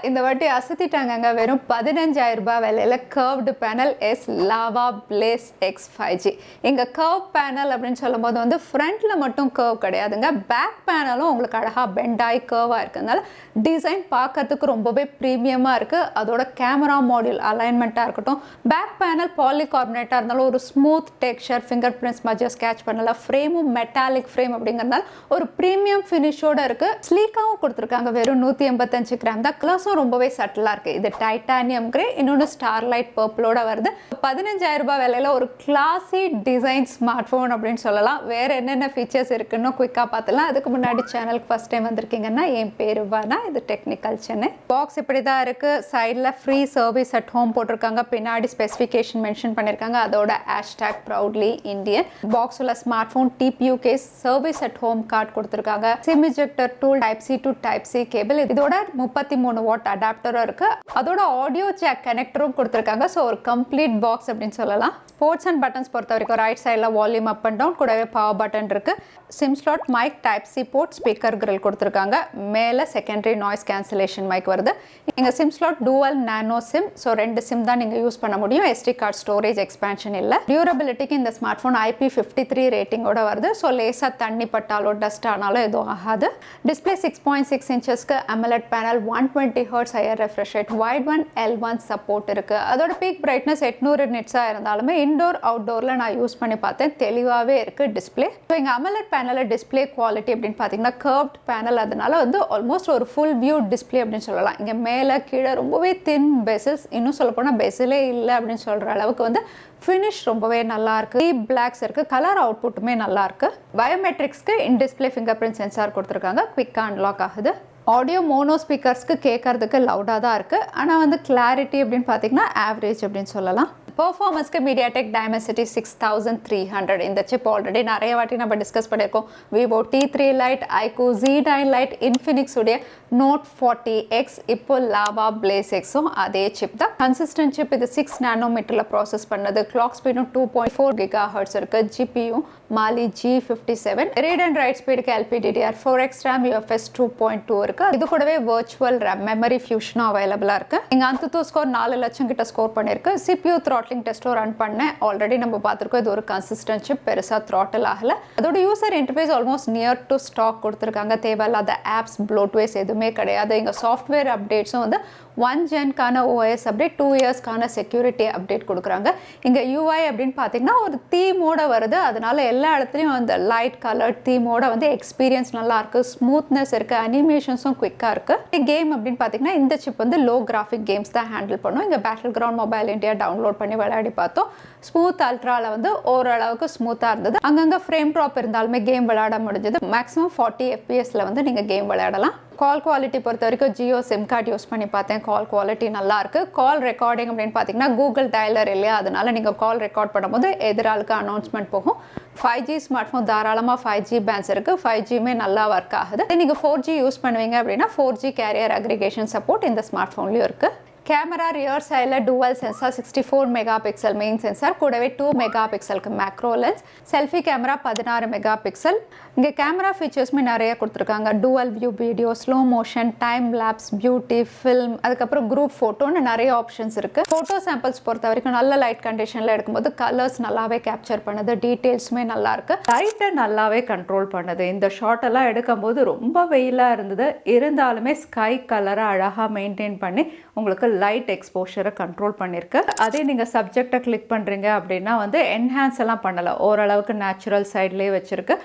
இந்த வாட்டி அசத்திட்டாங்க. வெறும் 15,000 ரூபாய் விலையில கர்வ்டு பேனல் எஸ் லாவா பிளேஸ் எக்ஸ் 5G. இங்கே கர்வ் பேனல் அப்படின்னு சொல்லும்போது வந்து ஃப்ரண்ட்டில் மட்டும் கர்வ் கிடையாதுங்க, பேக் பேனலும் உங்களுக்கு அழகாக பெண்டாகி கர்வாக இருக்கிறதுனால டிசைன் பார்க்கறதுக்கு ரொம்பவே ப்ரீமியமாக இருக்குது. அதோட கேமரா மாடியூல் அலைன்மெண்ட்டாக இருக்கட்டும், பேக் பேனல் பாலிகார்பனேட்டாக இருந்தாலும் ஒரு ஸ்மூத் டெக்ஸ்சர், ஃபிங்கர் பிரிண்ட்ஸ் மஜா ஸ்கேட்ச் பண்ணலாம், ஃப்ரேமும் மெட்டாலிக் ஃப்ரேம் அப்படிங்கிறதுனால ஒரு ப்ரீமியம் ஃபினிஷோடு இருக்குது. ஸ்லீக்காகவும் கொடுத்துருக்காங்க. வெறும் 185 கிராம் தான். கலர்ஸும் ரொம்பவே சட்டிலாக இருக்குது. இது டைட்டானியம் கிரே, இன்னொன்று ஸ்டார்லைட் பர்பிளோட வருது. 15,000 ரூபாய் விலையில் ஒரு கிளாசி டிசைன் ஸ்மார்ட் ஃபோன் அப்படின்னு சொல்லலாம். வேறு என்னென்ன ஃபீச்சர்ஸ் இருக்குன்னு குயிக்காக பார்த்துலாம். அதுக்கு முன்னாடி சேனலுக்கு ஃபஸ்ட் டைம் வந்திருக்கீங்கன்னா என் பேர் வானா, இது டெக்னிக்கல் சென்னை. பாக்ஸ் இப்படி தான் இருக்குது. சைடில் ஃப்ரீ சர்வீஸ் அட் ஹோம் போட்டிருக்காங்க. பின்னாடி ஸ்பெசிஃபிகேஷன் மென்ஷன் பண்ணியிருக்காங்க. அதோட ஹேஷ்டாக் ப்ரௌட்லி இந்தியன். பாக்ஸில் smart phone, TPU case, service at home card கொடுத்துருக்காங்க. SIM ejector tool, type C to type C cable, இதோட 33 வாட் அடாப்டரும் இருக்கு. அதோட ஆடியோ ஜாக் கனெக்டரும் கொடுத்துருக்காங்க. ஸோ ஒரு கம்ப்ளீட் பாக்ஸ் அப்படின்னு சொல்லலாம். ஸ்போர்ட்ஸ் அண்ட் பட்டன்ஸ் பொறுத்த வரைக்கும் ரைட் சைடில் வால்யூம் அப் அண்ட் டவுன், கூடவே பவர் பட்டன் இருக்கு. SIM slot, mic, type C port, speaker grill கொடுத்துருக்காங்க. மேலே செகண்டரி நாய்ஸ் கேன்சலேஷன் மைக் வருது. இங்கே SIM slot dual nano SIM, so 2 SIM தான் நீங்கள் யூஸ் பண்ண முடியும். SD கார்டு ஸ்டோரேஜ் எக்ஸ்பேன்ஷன் இல்லை. டியூரபிலிட்டிக்கு இந்த ஸ்மார்ட் ஃபோன் IP53 ரேட்டிங்கோட வருது. ஸோ லேசாக தண்ணி பட்டாலோ டஸ்ட் ஆனாலும் எதுவும் ஆகாது. Display 6.6 இன்ச்சஸ்க்கு AMOLED panel, 120 Hz higher refresh rate, white one L1 support இருக்கு. அதோட பீக் பிரைட்னஸ் 800 நிட்ஸாக இருந்தாலுமே இன்டோர் அவுட்டோரில் நான் யூஸ் பண்ணி பார்த்தேன், தெளிவாகவே இருக்கு டிஸ்பிளே. ஸோ இங்கே AMOLED பேனலில் டிஸ்பிளே குவாலிட்டி அப்படின்னு பார்த்தீங்கன்னா கர்வ்ட் பேனல், அதனால வந்து ஆல்மோஸ்ட் ஒரு ஃபுல் வியூ டிஸ்பிளே அப்படின்னு சொல்லலாம். இங்கே மேலே கீழே ரொம்பவே தின் பெசில்ஸ், இன்னும் சொல்ல போனால் பெசிலே இல்லை அப்படின்னு சொல்கிற அளவுக்கு வந்து ஃபினிஷ் ரொம்பவே நல்லா இருக்கு. டீப் பிளாக்ஸ் இருக்கு. கலர் அவுட்புட்டுமே நல்லா இருக்கு. பயோமெட்ரிக்ஸ்க்கு in display finger print sensor கொடுத்துருக்காங்க. குவிக்காக அன்லாக் ஆகுது. ஆடியோ மோனோ ஸ்பீக்கர்ஸ்க்கு கேட்கறதுக்கு லவுடாக தான் இருக்குது. ஆனால் வந்து கிளாரிட்டி அப்படின்னு பார்த்தீங்கன்னா ஆவரேஜ் அப்படின்னு சொல்லலாம். பெர்ஃபார்மன்ஸ்க்கு மீடியாடெக் டைமென்சிட்டி 6300. இந்த சிப் ஆல்ரெடி நிறைய வாட்டி நம்ம டிஸ்கஸ் பண்ணியிருக்கோம். Vivo T3 lite, iQOO Z9 lite, Infinix உடைய நோட் 40X, இப்போ லாவா பிளேஸ் எக்ஸும் அதே சிப் தான். Consistent chip. இது 6 நானோமீட்டரில் ப்ராசஸ் பண்ணது. கிளாக் ஸ்பீடும் 2.4 GHz இருக்குது. GPU Mali G57. Read and write ஸ்பீடுக்கு LPDDR4X RAM, UFS 2.2 இருக்குது. இது கூடவே வர்ச்சுவல் RAM மெமரி ஃபியூஷனும் அவைலபிளாக இருக்குது. இங்கே ANTUTU ஸ்கோர் 4 லட்சம் கிட்ட ஸ்கோர் பண்ணியிருக்கு. CPU த்ராட்லிங் டெஸ்ட்டும் ரன் பண்ணேன். ஆல்ரெடி நம்ம பார்த்துருக்கோம். இது ஒரு கன்சிஸ்டன்ட் சிப், பெருசாக த்ராட்டில் ஆகலை. அதோட user interface almost near to stock கொடுத்துருக்காங்க. தேவையில்லாத ஆப்ஸ், ப்ளோட்வேஸ் எதுவுமே கிடையாது. இங்கே சாஃப்ட்வேர் அப்டேட்ஸும் வந்து 1 ஜென்கான OS அப்டேட், 2 இயர்ஸ்க்கான செக்யூரிட்டி அப்டேட் கொடுக்குறாங்க. இங்கே UI அப்படின்னு பார்த்தீங்கன்னா ஒரு தீமோட வருது. அதனால எல்லா இடத்துலையும் அந்த லைட் கலர் தீமோட வந்து எக்ஸ்பீரியன்ஸ் நல்லா இருக்கு. ஸ்மூத்னஸ் இருக்கு. அனிமேஷன்ஸும் குவிக்காக இருக்கு. கேம் அப்படின்னு பார்த்தீங்கன்னா இந்த சிப் வந்து லோ கிராஃபிக் கேம்ஸ் தான் ஹேண்டில் பண்ணும். இங்கே battle ground mobile India download பண்ணி விளையாடி பார்த்தோம். ஸ்மூத் அல்ட்ராவில் வந்து ஓரளவுக்கு ஸ்மூத்தாக இருந்தது. அங்கங்கே ஃப்ரேம் ட்ராப் இருந்தாலுமே கேம் விளையாட முடிஞ்சது. மேக்ஸிமம் 40 FPS வந்து நீங்கள் கேம் விளையாடலாம். கால் குவாலிட்டி பொறுத்த வரைக்கும் ஜியோ சிம் கார்டு யூஸ் பண்ணி பார்த்தேன். கால் குவாலிட்டி நல்லா இருக்கு. கால் ரெக்கார்டிங் அப்படின்னு பார்த்தீங்கன்னா கூகுள் டயலர் இல்லையா, அதனால நீங்கள் கால் ரெக்கார்ட் பண்ணும்போது எதிராளுக்கு அனௌன்ஸ்மெண்ட் போகும். 5G ஸ்மார்ட் ஃபோன் தாராளமாக 5G பேண்ட்ஸ் இருக்குது. 5Gமே நல்லா ஒர்க் ஆகுது. நீங்கள் 4G யூஸ் பண்ணுவீங்க அப்படின்னா 4G கேரியர் அக்ரிகேஷன் சப்போர்ட் இந்த ஸ்மார்ட் ஃபோன்லேயும் இருக்குது. கேமரா ரியர் சைடில் dual sensor, 64 mega pixel main sensor, கூடவே 2 மெகா பிக்சலுக்கு macro lens. Selfie camera 16 mega pixel. இங்கே கேமரா ஃபீச்சர்ஸுமே நிறைய கொடுத்துருக்காங்க. Dual view video, slow motion, time lapse, beauty, film, அதுக்கப்புறம் குரூப் ஃபோட்டோன்னு நிறைய ஆப்ஷன்ஸ் இருக்குது. ஃபோட்டோ சாம்பிள்ஸ் பொறுத்த வரைக்கும் நல்ல லைட் கண்டிஷனில் எடுக்கும்போது கலர்ஸ் நல்லாவே கேப்சர் பண்ணுது. டீட்டெயில்ஸுமே நல்லா இருக்கு. லைட்டை நல்லாவே கண்ட்ரோல் பண்ணுது. இந்த ஷாட் எல்லாம் எடுக்கும்போது ரொம்ப வெயிலாக இருந்தது, இருந்தாலுமே ஸ்கை கலரை அழகாக மெயின்டைன் பண்ணி உங்களுக்கு லைட் எக்ஸ்போஷரை கண்ட்ரோல் பண்ணியிருக்கு. அதே நீங்கள் சப்ஜெக்டை கிளிக் பண்ணுறீங்க அப்படின்னா வந்து என்ஹான்ஸ் எல்லாம் பண்ணலை, ஓரளவுக்கு நேச்சுரல் சைட்லேயே வச்சுருக்கு.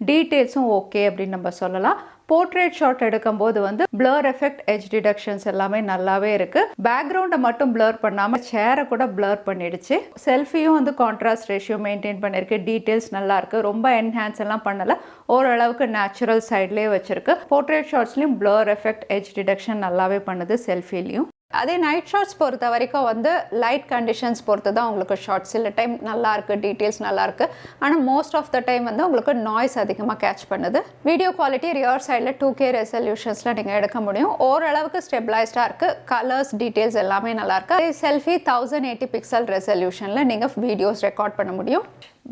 டீட்டெயில்ஸும் ஓகே அப்படின்னு நம்ம சொல்லலாம். போர்ட்ரேட் ஷாட் எடுக்கும்போது வந்து பிளர் எஃபெக்ட், எட்ஜ் டிடக்ஷன்ஸ் எல்லாமே நல்லாவே இருக்குது. பேக்ரவுண்டை மட்டும் பிளர் பண்ணாமல் சேரை கூட பிளர் பண்ணிடுச்சு. செல்ஃபியும் வந்து கான்ட்ராஸ்ட் ரேஷியோ மெயின்டைன் பண்ணியிருக்கு. டீட்டெயில்ஸ் நல்லா இருக்குது. ரொம்ப என்ஹான்ஸ் எல்லாம் பண்ணலை, ஓரளவுக்கு நேச்சுரல் சைட்லேயே வச்சுருக்கு. போர்ட்ரேட் ஷாட்ஸ்லையும் பிளர் எஃபெக்ட், எட்ஜ் டிடக்ஷன் நல்லாவே பண்ணுது செல்ஃபிலையும். அதே நைட் ஷாட்ஸ் பொறுத்த வரைக்கும் வந்து லைட் கண்டிஷன்ஸ் பொறுத்து தான் உங்களுக்கு ஷார்ட்ஸ். சில டைம் நல்லாயிருக்கு, டீட்டெயில்ஸ் நல்லாயிருக்கு, ஆனால் மோஸ்ட் ஆஃப் த டைம் வந்து உங்களுக்கு நாய்ஸ் அதிகமாக கேட்ச் பண்ணுது. வீடியோ குவாலிட்டி ரியர் சைடில் 2K ரெசல்யூஷன்ஸில் நீங்கள் எடுக்க முடியும். ஓரளவுக்கு ஸ்டெபிளைஸ்டாக இருக்குது. கலர்ஸ், டீட்டெயில்ஸ் எல்லாமே நல்லாயிருக்கு. செல்ஃபி 1080 பிக்சல் ரெசல்யூஷனில் நீங்கள் வீடியோஸ் ரெக்கார்ட் பண்ண முடியும்.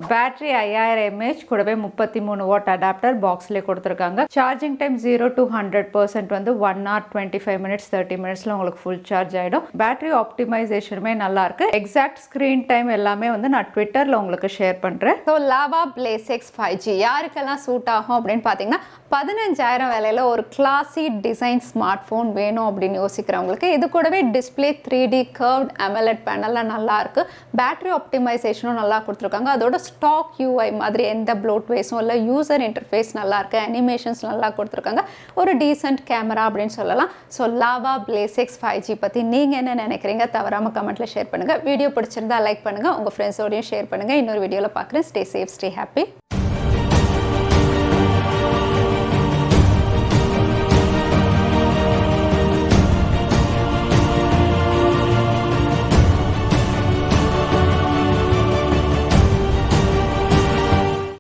பேட்டரி 5000 mAh கூடவே 33 வாட் அடாப்டர் பாக்ஸ்லேயே கொடுத்துருக்காங்க. சார்ஜிங் டைம் 0 to 100% வந்து 1 hour 25 minutes 30 minutesல உங்களுக்கு ஃபுல் சார்ஜ் ஆகிடும். பேட்டரி ஆப்டிமைசேஷனுமே நல்லா இருக்கு. எக்ஸாக்ட் ஸ்க்ரீன் டைம் எல்லாமே வந்து நான் ட்விட்டரில் உங்களுக்கு ஷேர் பண்ணுறேன். So lava Blaze X 5G யாருக்கெல்லாம் சூட் ஆகும் அப்படின்னு பார்த்தீங்கன்னா 15000 விலையில் ஒரு கிளாசி டிசைன் ஸ்மார்ட் ஃபோன் வேணும் அப்படின்னு யோசிக்கிறவங்களுக்கு இது கூடவே டிஸ்பிளே 3D கர்வ்ட் AMOLED பேனலில் நல்லா இருக்கு. பேட்டரி ஆப்டிமைசேஷனும் நல்லா கொடுத்துருக்காங்க. அதோட ஸ்டாக் UI மாதிரி எந்த ப்ளோட்வேஸும் இல்லை. யூசர் இன்டர்ஃபேஸ் நல்லா இருக்கு. அனிமேஷன்ஸ் நல்லா கொடுத்துருக்காங்க. ஒரு டீசென்ட் கேமரா அப்படின்னு சொல்லலாம். So lava Blaze X 5G பற்றி நீங்கள் என்ன நினைக்கிறீங்க தவறாமல் கமெண்ட்டில் ஷேர் பண்ணுங்கள். வீடியோ பிடிச்சிருந்தா லைக் பண்ணுங்கள். உங்கள் ஃப்ரெண்ட்ஸோடையும் ஷேர் பண்ணுங்கள். இன்னொரு வீடியோவில் பார்க்குறேன். Stay safe, stay happy.